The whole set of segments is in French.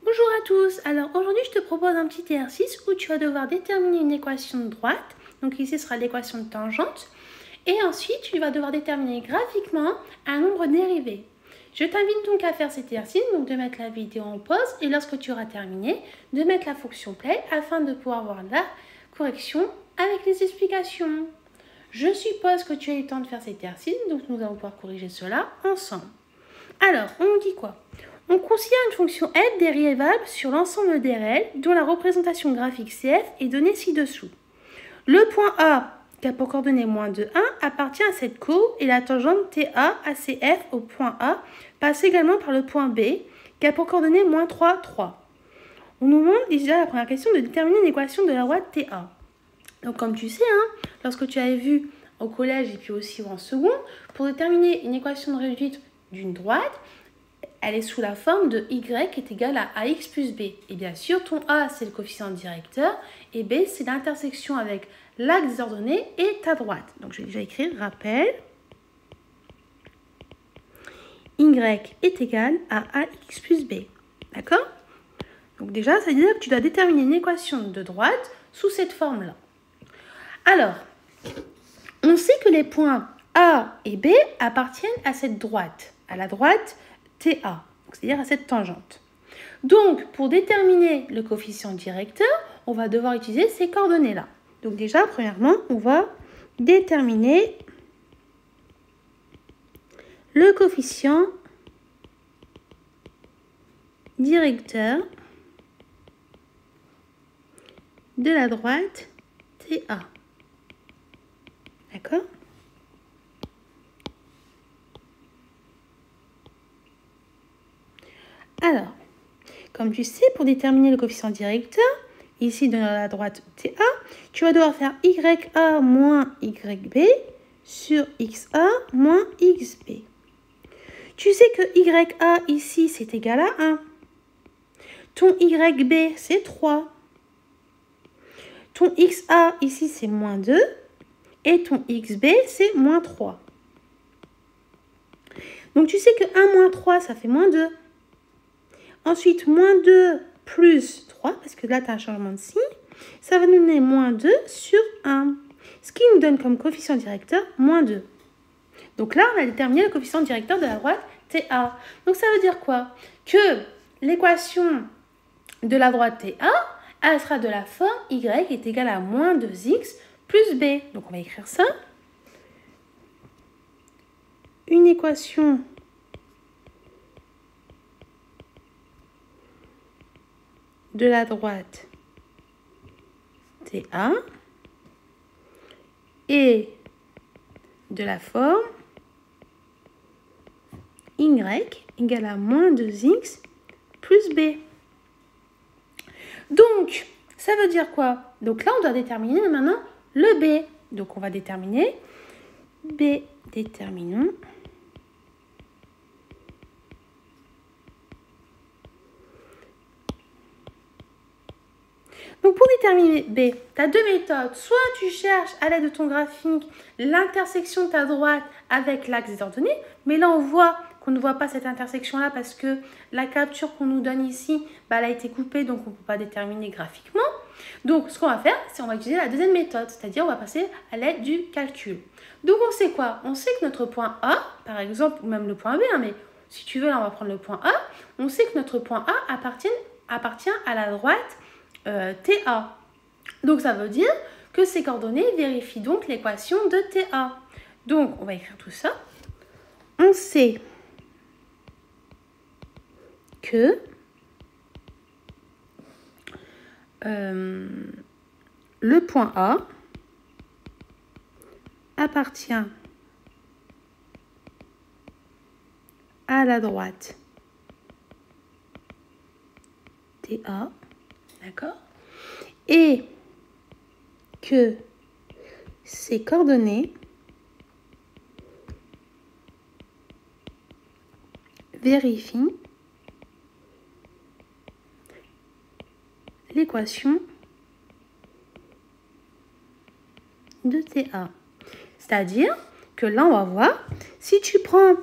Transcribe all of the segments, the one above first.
Bonjour à tous, alors aujourd'hui je te propose un petit exercice où tu vas devoir déterminer une équation de droite, donc ici ce sera l'équation de tangente, et ensuite tu vas devoir déterminer graphiquement un nombre dérivé. Je t'invite donc à faire cet exercice, donc de mettre la vidéo en pause et lorsque tu auras terminé, de mettre la fonction play afin de pouvoir voir la correction avec les explications. Je suppose que tu as eu le temps de faire cet exercice, donc nous allons pouvoir corriger cela ensemble. Alors, on dit quoi? On considère une fonction f dérivable sur l'ensemble des réels dont la représentation graphique CF est donnée ci-dessous. Le point A, qui a pour coordonnée -2, 1, appartient à cette courbe et la tangente TA ACF au point A passe également par le point B, qui a pour coordonnée -3, 3. On nous demande déjà la première question de déterminer l'équation de la droite TA. Donc comme tu sais, lorsque tu avais vu au collège et puis aussi en seconde, pour déterminer une équation de réduite d'une droite, elle est sous la forme de y est égal à ax plus b. Et bien sûr, ton a, c'est le coefficient directeur, et b, c'est l'intersection avec l'axe des ordonnées et ta droite. Donc, je vais déjà écrire, rappel, y est égal à ax plus b. D'accord? Donc déjà, ça veut dire que tu dois déterminer une équation de droite sous cette forme-là. Alors, on sait que les points A et B appartiennent à cette droite, à la droite TA, c'est-à-dire à cette tangente. Donc, pour déterminer le coefficient directeur, on va devoir utiliser ces coordonnées-là. Donc déjà, premièrement, on va déterminer le coefficient directeur de la droite TA. D'accord ? Alors, comme tu sais, pour déterminer le coefficient directeur, ici dans la droite TA, tu vas devoir faire YA moins YB sur XA moins XB. Tu sais que YA ici, c'est égal à 1. Ton YB, c'est 3. Ton XA ici, c'est moins 2. Et ton XB, c'est moins 3. Donc, tu sais que 1 moins 3, ça fait moins 2. Ensuite, moins 2 plus 3, parce que là, tu as un changement de signe, ça va nous donner moins 2 sur 1. Ce qui nous donne comme coefficient directeur moins 2. Donc là, on a déterminé le coefficient directeur de la droite TA. Donc ça veut dire quoi? Que l'équation de la droite TA, elle sera de la forme y est égal à moins 2x plus b. Donc on va écrire ça. Une équation de la droite TA et de la forme y égale à moins 2x plus b. Donc, ça veut dire quoi? Donc là, on doit déterminer maintenant le b. Donc, on va déterminer b, déterminons. Donc, pour déterminer B, tu as deux méthodes. Soit tu cherches à l'aide de ton graphique l'intersection de ta droite avec l'axe des ordonnées. Mais là, on voit qu'on ne voit pas cette intersection-là parce que la capture qu'on nous donne ici, elle a été coupée, donc on ne peut pas déterminer graphiquement. Donc, ce qu'on va faire, c'est qu'on va utiliser la deuxième méthode, c'est-à-dire on va passer à l'aide du calcul. Donc, on sait quoi? On sait que notre point A, par exemple, ou même le point B, mais si tu veux, là, on va prendre le point A. On sait que notre point A appartient à la droite TA. Donc, ça veut dire que ces coordonnées vérifient donc l'équation de TA. Donc, on va écrire tout ça. On sait que le point A appartient à la droite TA. D'accord? Et que ces coordonnées vérifient l'équation de TA. C'est-à-dire que là, on va voir, si tu prends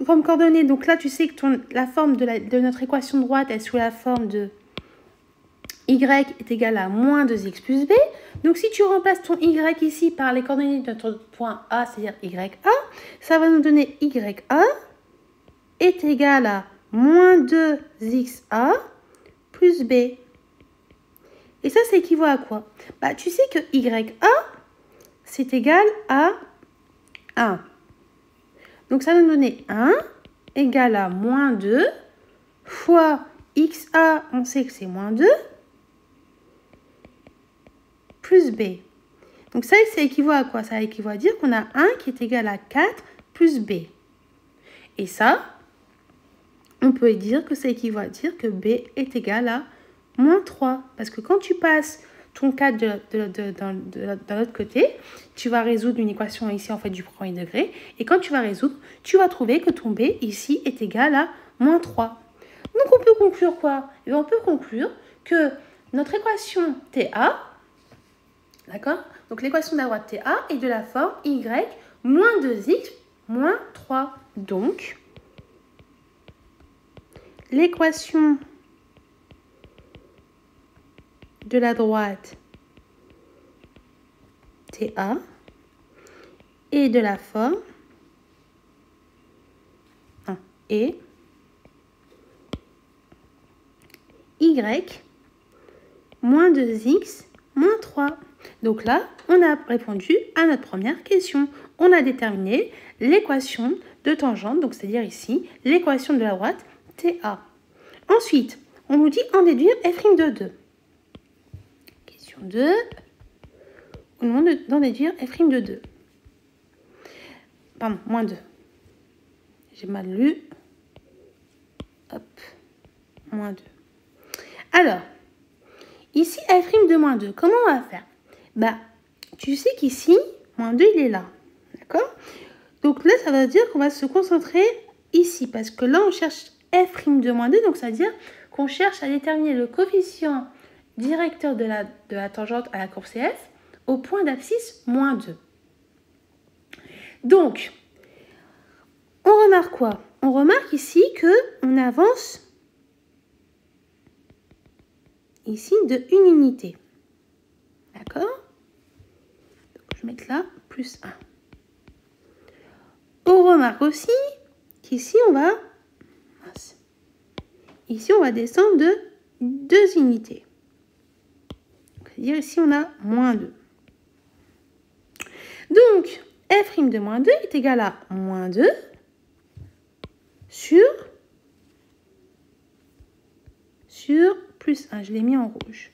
comme coordonnées. Donc là, tu sais que la forme de notre équation de droite est sous la forme de y est égal à moins 2x plus b. Donc si tu remplaces ton y ici par les coordonnées de notre point A, c'est-à-dire ya, ça va nous donner ya est égal à moins 2xa plus b. Et ça équivaut à quoi? Bah, tu sais que ya, c'est égal à 1. Donc ça va nous donner 1 égale à moins 2 fois xa, on sait que c'est moins 2, plus b. Donc ça équivaut à quoi? Ça équivaut à dire qu'on a 1 qui est égal à 4 plus b. Et ça, on peut dire que ça équivaut à dire que b est égal à moins 3. Parce que quand tu passes ton 4 de l'autre côté, tu vas résoudre une équation ici en fait du premier degré. Et quand tu vas résoudre, tu vas trouver que ton b ici est égal à moins 3. Donc on peut conclure quoi? Et on peut conclure que notre équation TA, d'accord? Donc l'équation de la droite TA est de la forme y moins 2x moins 3. Donc l'équation de la droite TA est de la forme et y moins 2x moins 3. Donc là, on a répondu à notre première question. On a déterminé l'équation de tangente, donc c'est-à-dire ici, l'équation de la droite TA. Ensuite, on nous dit en déduire f' de 2. Question 2. On nous demande d'en déduire f' de 2. Pardon, moins 2. J'ai mal lu. Hop, moins 2. Alors, ici, f' de moins 2, comment on va faire? Bah, tu sais qu'ici, moins 2, il est là. D'accord? Donc là, ça veut dire qu'on va se concentrer ici. Parce que là, on cherche f' de moins 2. Donc, ça veut dire qu'on cherche à déterminer le coefficient directeur de la tangente à la courbe CF au point d'abscisse moins 2. Donc, on remarque quoi? On remarque ici qu'on avance ici de une unité. D'accord? Je vais mettre là plus 1. On remarque aussi qu'ici on va descendre de 2 unités. C'est-à-dire ici on a moins 2. Donc f' de moins 2 est égal à moins 2 sur plus 1. Je l'ai mis en rouge.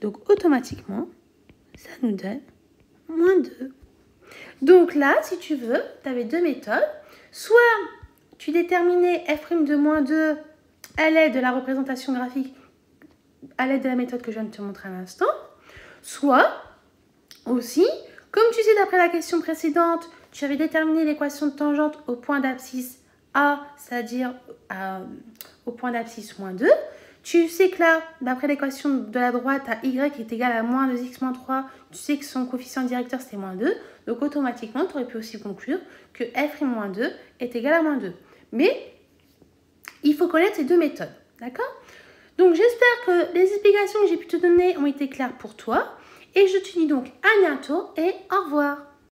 Donc automatiquement, ça nous donne moins 2. Donc là, si tu veux, tu avais deux méthodes. Soit tu déterminais f' de moins 2 à l'aide de la représentation graphique, à l'aide de la méthode que je viens de te montrer à l'instant. Soit aussi, comme tu sais d'après la question précédente, tu avais déterminé l'équation de tangente au point d'abscisse A, c'est-à-dire au point d'abscisse moins 2. Tu sais que là, d'après l'équation de la droite, à y est égal à moins 2x moins 3, tu sais que son coefficient directeur, c'est moins 2. Donc, automatiquement, tu aurais pu aussi conclure que f' moins 2 est égal à moins 2. Mais, il faut connaître ces deux méthodes. D'accord? Donc, j'espère que les explications que j'ai pu te donner ont été claires pour toi. Et je te dis donc à bientôt et au revoir.